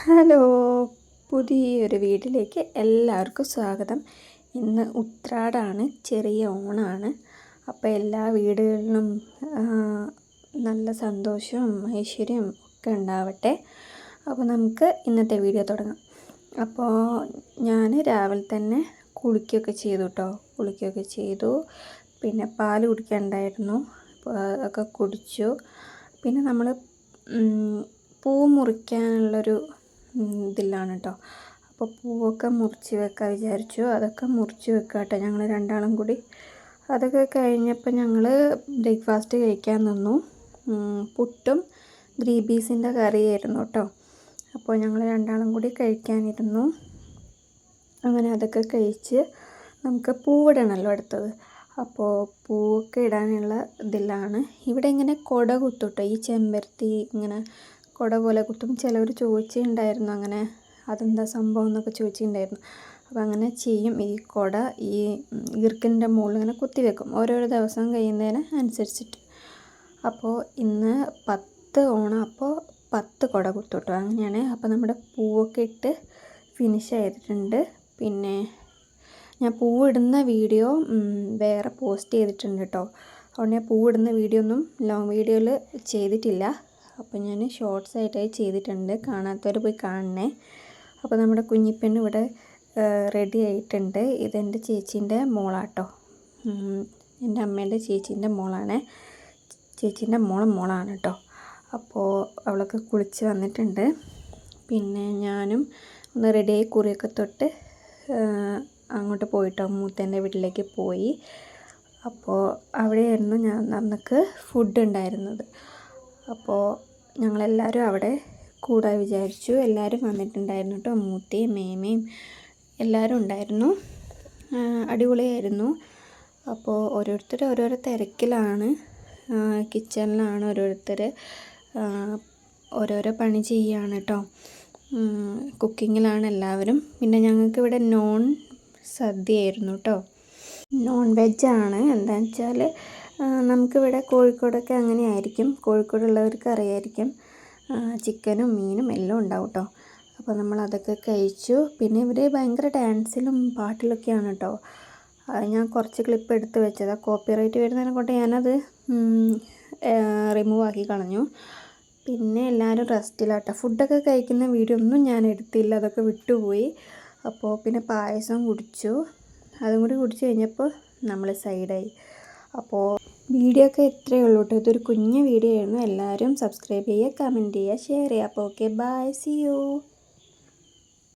Hello, പുതിയൊരു വീട്ടിലേക്ക് എല്ലാവർക്കും സ്വാഗതം. ഇന്ന് ഉത്രാടാണ്, ചെറിയ ഓണാണ്. അപ്പോൾ എല്ലാ വീടുകളിലും നല്ല സന്തോഷവും ഐശ്വര്യവും ഒക്കെ ഉണ്ടാവട്ടെ. അപ്പോൾ നമുക്ക് ഇന്നത്തെ വീഡിയോ തുടങ്ങാം. അപ്പോൾ ഞാൻ രാവിലെ തന്നെ കുളിക്കുകയൊക്കെ ചെയ്തു കേട്ടോ. കുളിക്കുകയൊക്കെ ചെയ്തു. പിന്നെ പാൽ കുടിക്കാനുണ്ടായിരുന്നു, ഒക്കെ കുടിച്ചു. പിന്നെ നമ്മൾ പൂ മുറിക്കാനുള്ളൊരു ഇതിലാണ് കേട്ടോ. അപ്പോൾ പൂവൊക്കെ മുറിച്ച് വെക്കാൻ വിചാരിച്ചു. അതൊക്കെ മുറിച്ച് വെക്കാം കേട്ടോ, ഞങ്ങൾ രണ്ടാളും കൂടി. അതൊക്കെ കഴിഞ്ഞപ്പോൾ ഞങ്ങൾ ബ്രേക്ക്ഫാസ്റ്റ് കഴിക്കാൻ നിന്നു. പുട്ടും ഗ്രീൻ പീസിൻ്റെ കറിയായിരുന്നു കേട്ടോ. അപ്പോൾ ഞങ്ങൾ രണ്ടാളും കൂടി കഴിക്കാനിരുന്നു. അങ്ങനെ അതൊക്കെ കഴിച്ച് നമുക്ക് പൂവിടണമല്ലോ അടുത്തത്. അപ്പോൾ പൂവൊക്കെ ഇടാനുള്ള ഇതിലാണ്. ഇവിടെ ഇങ്ങനെ കുട കുത്തും കേട്ടോ, ഈ ചെമ്പരത്തി ഇങ്ങനെ കുട പോലെ കുത്തും. ചിലവർ ചോദിച്ചിട്ടുണ്ടായിരുന്നു അങ്ങനെ അതെന്താ സംഭവം എന്നൊക്കെ ചോദിച്ചിട്ടുണ്ടായിരുന്നു. അപ്പോൾ അങ്ങനെ ചെയ്യും. ഈ കുട ഈ ഈർക്കിൻ്റെ മുകളിൽ ഇങ്ങനെ കുത്തി വെക്കും ഓരോരോ ദിവസം കഴിയുന്നതിന് അനുസരിച്ചിട്ട്. അപ്പോൾ ഇന്ന് 10 ഓണം, അപ്പോൾ 10 കുട കുത്തും കേട്ടോ, അങ്ങനെയാണ്. അപ്പോൾ നമ്മുടെ പൂവൊക്കെ ഇട്ട് ഫിനിഷ് ചെയ്തിട്ടുണ്ട്. പിന്നെ ഞാൻ പൂവിടുന്ന വീഡിയോ വേറെ പോസ്റ്റ് ചെയ്തിട്ടുണ്ട് കേട്ടോ. അതുകൊണ്ട് ഞാൻ പൂവിടുന്ന വീഡിയോ ഒന്നും ലോങ് വീഡിയോയിൽ ചെയ്തിട്ടില്ല. അപ്പോൾ ഞാൻ ഷോർട്സ് ആയിട്ടായി ചെയ്തിട്ടുണ്ട്, കാണാത്തവർ പോയി കാണണേ. അപ്പോൾ നമ്മുടെ കുഞ്ഞിപ്പെണ്ണ് ഇവിടെ റെഡി ആയിട്ടുണ്ട്. ഇതെൻ്റെ ചേച്ചീൻ്റെ മോളാട്ടോ, എൻ്റെ അമ്മേൻ്റെ ചേച്ചീൻ്റെ മോളാണ്. ചേച്ചീൻ്റെ മോളാണ് കേട്ടോ. അപ്പോൾ അവളൊക്കെ കുളിച്ച് വന്നിട്ടുണ്ട്. പിന്നെ ഞാനും ഒന്ന് റെഡിയായി കുറിയൊക്കെ തൊട്ട് അങ്ങോട്ട് പോയിട്ടോ, മൂത്തേൻ്റെ വീട്ടിലേക്ക് പോയി. അപ്പോൾ അവിടെയായിരുന്നു നമുക്ക് ഫുഡ് ഉണ്ടായിരുന്നത്. അപ്പോൾ ഞങ്ങളെല്ലാവരും അവിടെ കൂടാൻ വിചാരിച്ചു. എല്ലാവരും വന്നിട്ടുണ്ടായിരുന്നു കേട്ടോ, മൂത്തയും മേമയും എല്ലാവരും ഉണ്ടായിരുന്നു. അടിപൊളിയായിരുന്നു. അപ്പോൾ ഓരോരുത്തർ ഓരോരോ തിരക്കിലാണ്, കിച്ചണിലാണ് ഓരോരുത്തർ ഓരോരോ പണി ചെയ്യുകയാണ് കേട്ടോ. കുക്കിങ്ങിലാണ് എല്ലാവരും. പിന്നെ ഞങ്ങൾക്ക് ഇവിടെ നോൺ സദ്യയായിരുന്നു കേട്ടോ, നോൺ വെജാണ്. എന്താണെന്ന് വെച്ചാൽ നമുക്കിവിടെ കോഴിക്കോടൊക്കെ അങ്ങനെ ആയിരിക്കും, കോഴിക്കോടുള്ളവർക്ക് അറിയായിരിക്കും, ചിക്കനും മീനും എല്ലാം ഉണ്ടാവും കേട്ടോ. അപ്പോൾ നമ്മൾ അതൊക്കെ കഴിച്ചു. പിന്നെ ഇവർ ഭയങ്കര ഡാൻസിലും പാട്ടിലൊക്കെയാണ് കേട്ടോ. ഞാൻ കുറച്ച് ക്ലിപ്പ് എടുത്ത് വെച്ചതാണ്, കോപ്പിറൈറ്റ് വരുന്നതിനെ കൊണ്ട് ഞാനത് റിമൂവ് ആക്കി കളഞ്ഞു. പിന്നെ എല്ലാവരും റെസ്റ്റിലാട്ടോ. ഫുഡൊക്കെ കഴിക്കുന്ന വീഡിയോ ഒന്നും ഞാൻ എടുത്തില്ല, അതൊക്കെ വിട്ടുപോയി. അപ്പോൾ പിന്നെ പായസം കുടിച്ചു. അതും കൂടി കുടിച്ച് കഴിഞ്ഞപ്പോൾ നമ്മൾ സൈഡായി. അപ്പോൾ വീഡിയോ ഒക്കെ ഇത്രയേ ഉള്ളൂ കേട്ടോ. ഇതൊരു കുഞ്ഞു വീഡിയോ ആയിരുന്നു. എല്ലാവരും സബ്സ്ക്രൈബ് ചെയ്യുക, കമൻറ്റ് ചെയ്യുക, ഷെയർ ചെയ്യുക. അപ്പോൾ ഓക്കെ, ബൈ, സീ യു.